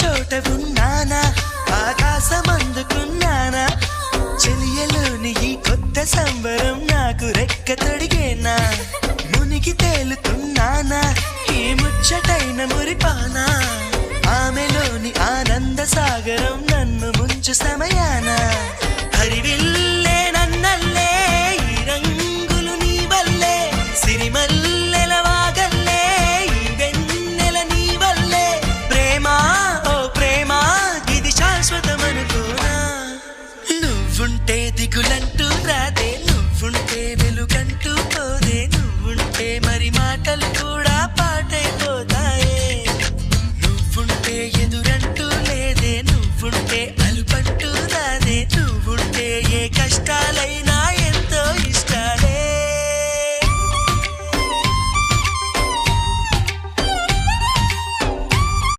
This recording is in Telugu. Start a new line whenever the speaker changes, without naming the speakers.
చోట ఉన్నానా, ఆకాశం అందుకున్నానా, చెలియలోని ఈ కొత్త సంబరం నాకు రెక్క తొడిగేనా, మునిగి తేలుతున్నానా ఈ ముచ్చటైన మురిపానా, ఆమెలోని ఆనంద సాగరం నన్ను ముంచు సమయాన, హరివిల్లే నన్నల్లే ఈ రంగులు నీ వల్లే, సిరిమల్లెల వాగల్లే ఈ వెన్నెల నీ వల్లే, ప్రేమ ఓ ప్రేమ ఇది శాశ్వతమనుకోనా, నువ్వుంటే దిగులంటూ రాదే, నువ్వుంటే వెలుగంటూ పోదే, నువ్వుంటే మరి మాటలు కూడా పాటైపోతాయే, నువ్వుంటే ఎదురంటూ లేదే, నువ్వుంటే అలుపంటూ